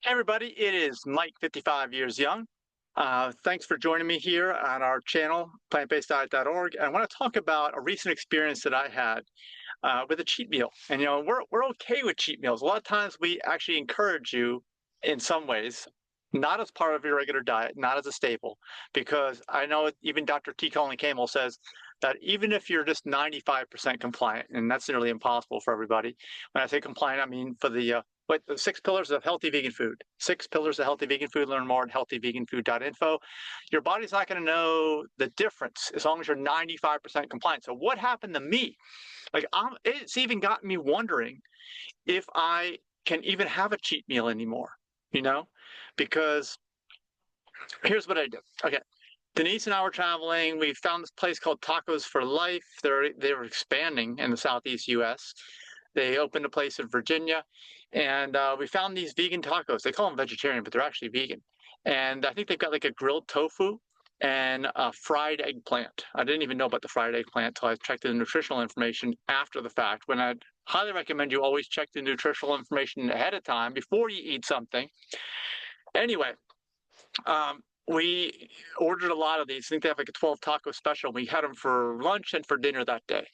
Hey everybody, it is Mike, 55 years young. Thanks for joining me here on our channel, PlantBasedDiet.org. I want to talk about a recent experience that I had with a cheat meal. And we're okay with cheat meals. A lot of times we actually encourage you in some ways, not as part of your regular diet, not as a staple, because I know even Dr. T. Colin Campbell says that even if you're just 95% compliant, and that's nearly impossible for everybody. When I say compliant, I mean for the 6 pillars of healthy vegan food. 6 pillars of healthy vegan food. Learn more at healthyveganfood.info. Your body's not going to know the difference as long as you're 95% compliant. So what happened to me? It's even gotten me wondering if I can even have a cheat meal anymore, you know, because here's what I do. Okay. Denise and I were traveling. We found this place called Tacos for Life. They were expanding in the Southeast U.S. They opened a place in Virginia, and we found these vegan tacos. They call them vegetarian, but they're actually vegan. And I think they've got like a grilled tofu and a fried eggplant. I didn't even know about the fried eggplant until I checked the nutritional information after the fact. When I'd highly recommend you always check the nutritional information ahead of time before you eat something. Anyway, we ordered a lot of these. I think they have like a 12 taco special. We had them for lunch and for dinner that day.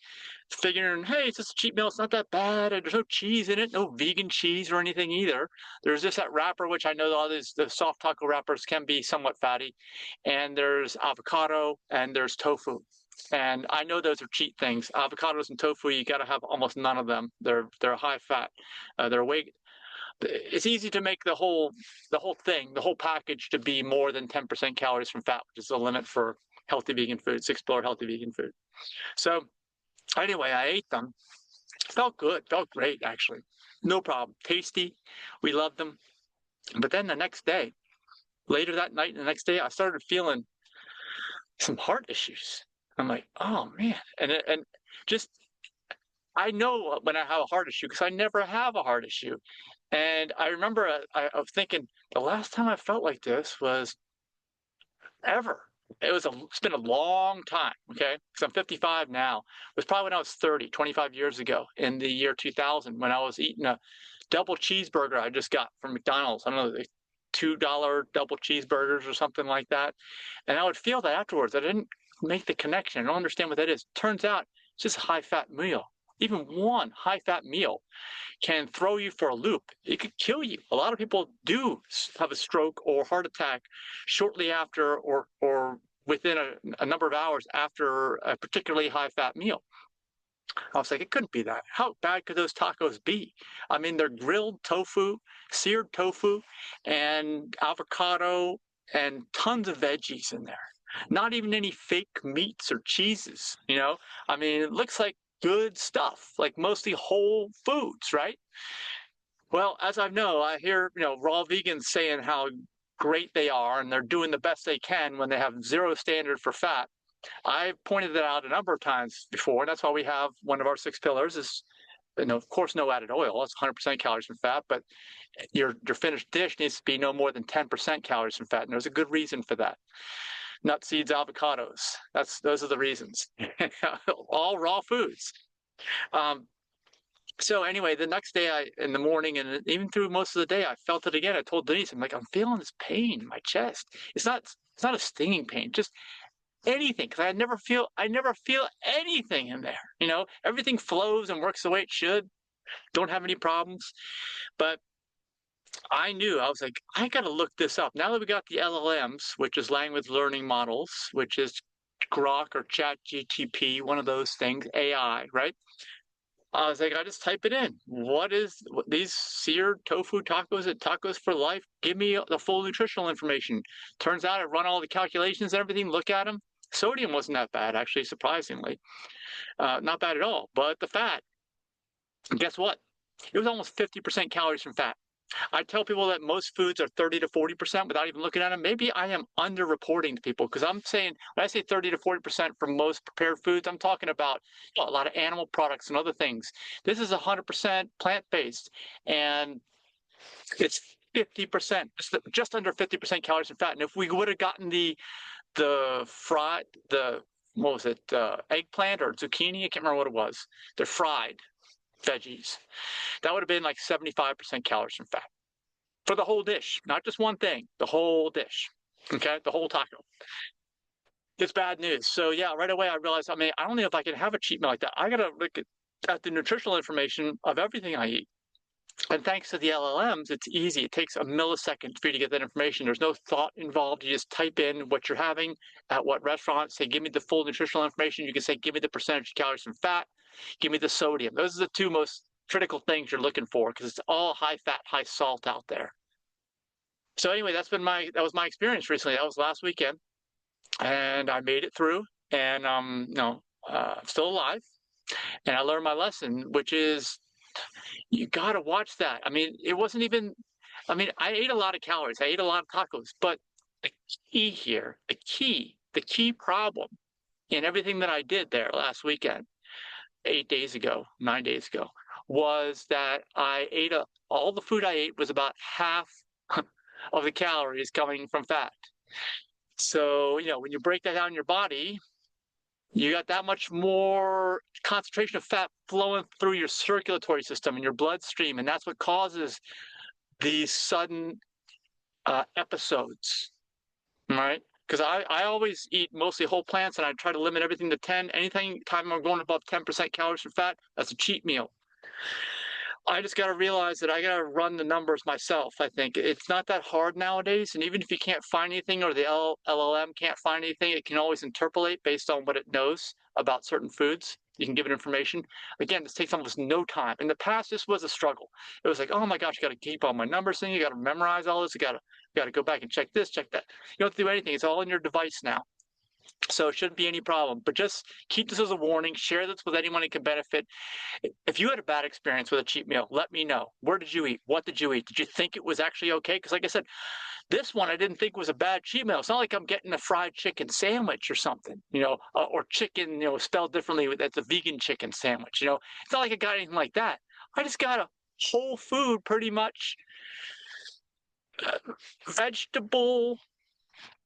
Figuring, hey, it's just a cheat meal. It's not that bad. There's no cheese in it, no vegan cheese or anything either. There's just that wrapper, which I know all these the soft taco wrappers can be somewhat fatty. And there's avocado and there's tofu. And I know those are cheat things. Avocados and tofu, you got to have almost none of them. They're high fat. They're way it's easy to make the whole thing, the whole package to be more than 10% calories from fat, which is the limit for healthy vegan food, 6 pillar healthy vegan food. So anyway, I ate them. Felt good, felt great actually. No problem. Tasty. We loved them. But then the next day, later that night and the next day, I started feeling some heart issues. I'm like, oh man. And just I know when I have a heart issue because I never have a heart issue. And I remember I was thinking the last time I felt like this was ever. It's been a long time, okay? Because I'm 55 now. It was probably when I was 30, 25 years ago in the year 2000 when I was eating a double cheeseburger I just got from McDonald's. I don't know, $2 double cheeseburgers or something like that. And I would feel that afterwards. I didn't make the connection. I don't understand what that is. Turns out it's just a high-fat meal. Even one high-fat meal can throw you for a loop. It could kill you. A lot of people do have a stroke or heart attack shortly after or within a number of hours after a particularly high-fat meal. I was like, it couldn't be that. How bad could those tacos be? I mean, they're grilled tofu, seared tofu, and avocado, and tons of veggies in there. Not even any fake meats or cheeses, you know? I mean, it looks like good stuff, like mostly whole foods, right? Well, as I know, I hear, raw vegans saying how great they are and they're doing the best they can when they have zero standard for fat. I've pointed that out a number of times before, and that's why we have one of our 6 pillars is, of course, no added oil. That's 100% calories from fat, but your finished dish needs to be no more than 10% calories from fat, and there's a good reason for that. Nuts, seeds, avocados. Those are the reasons. All raw foods. So anyway, the next day in the morning and even through most of the day, I felt it again. I told Denise, I'm like, I'm feeling this pain in my chest. It's not a stinging pain, just anything. Because I never feel anything in there. Everything flows and works the way it should. Don't have any problems. But I was like, I got to look this up. Now that we got the LLMs, which is language learning models, which is Grok or ChatGTP, one of those things, AI, right? I was like, I just type it in. What these seared tofu tacos at Tacos for Life? Give me the full nutritional information. Turns out I run all the calculations and everything, look at them. Sodium wasn't that bad, actually, surprisingly. Not bad at all. But the fat, guess what? It was almost 50% calories from fat. I tell people that most foods are 30 to 40% without even looking at them. Maybe I am underreporting to people because I'm saying when I say 30 to 40% for most prepared foods, I'm talking about a lot of animal products and other things. This is 100% plant-based, and it's 50%, just under 50% calories and fat. And if we would have gotten the what was it, eggplant or zucchini? I can't remember what it was. They're fried. veggies. That would have been like 75% calories from fat for the whole dish, not just one thing, the whole dish. Okay, the whole taco. It's bad news. So yeah, right away I realized, I don't know if I can have a cheat meal like that. I gotta look at the nutritional information of everything I eat. And thanks to the LLMs, it's easy. It takes a millisecond for you to get that information. There's no thought involved. You just type in what you're having at what restaurant, say, give me the full nutritional information. You can say, give me the percentage of calories from fat, give me the sodium. Those are the two most critical things you're looking for because it's all high fat, high salt out there. So anyway, that was my experience recently. That was last weekend, and I made it through, and I'm still alive, and I learned my lesson, which is you got to watch that. It wasn't even. I ate a lot of calories. I ate a lot of tacos, but the key here, the key problem in everything that I did there last weekend, 9 days ago, was that all the food I ate was about half of the calories coming from fat. So, when you break that down in your body, you got that much more concentration of fat flowing through your circulatory system and your bloodstream, and that's what causes these sudden episodes, right? Because I always eat mostly whole plants, and I try to limit everything to 10. Anything time I'm going above 10% calories from fat, that's a cheat meal. I just got to realize that I got to run the numbers myself. I think it's not that hard nowadays. And even if you can't find anything or the LLM can't find anything, it can always interpolate based on what it knows about certain foods. You can give it information. Again, this takes almost no time. In the past, this was a struggle. It was like, oh my gosh, you got to keep all my numbers in. You got to memorize all this. You got to go back and check this, check that. You don't have to do anything. It's all in your device now. So it shouldn't be any problem. But just keep this as a warning. Share this with anyone who can benefit. If you had a bad experience with a cheat meal, let me know. Where did you eat? What did you eat? Did you think it was actually okay? Because like I said, this one I didn't think was a bad cheat meal. It's not like I'm getting a fried chicken sandwich or something, or chicken, spelled differently. That's a vegan chicken sandwich. It's not like I got anything like that. I just got a whole food, pretty much vegetable,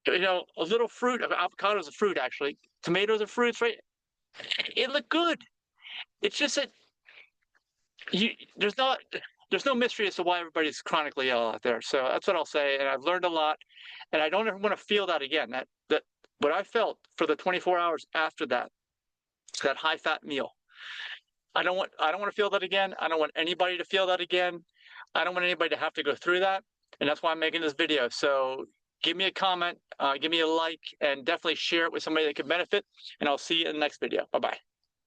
a little fruit. Avocado's a fruit, actually. Tomatoes are fruits, right? It looked good. It's just that there's no mystery as to why everybody's chronically ill out there. So that's what I'll say. And I've learned a lot, and I don't ever want to feel that again. That what I felt for the 24 hours after that high fat meal. I don't want to feel that again. I don't want anybody to feel that again. I don't want anybody to have to go through that. And that's why I'm making this video. So give me a comment, give me a like, and definitely share it with somebody that can benefit. And I'll see you in the next video. Bye-bye.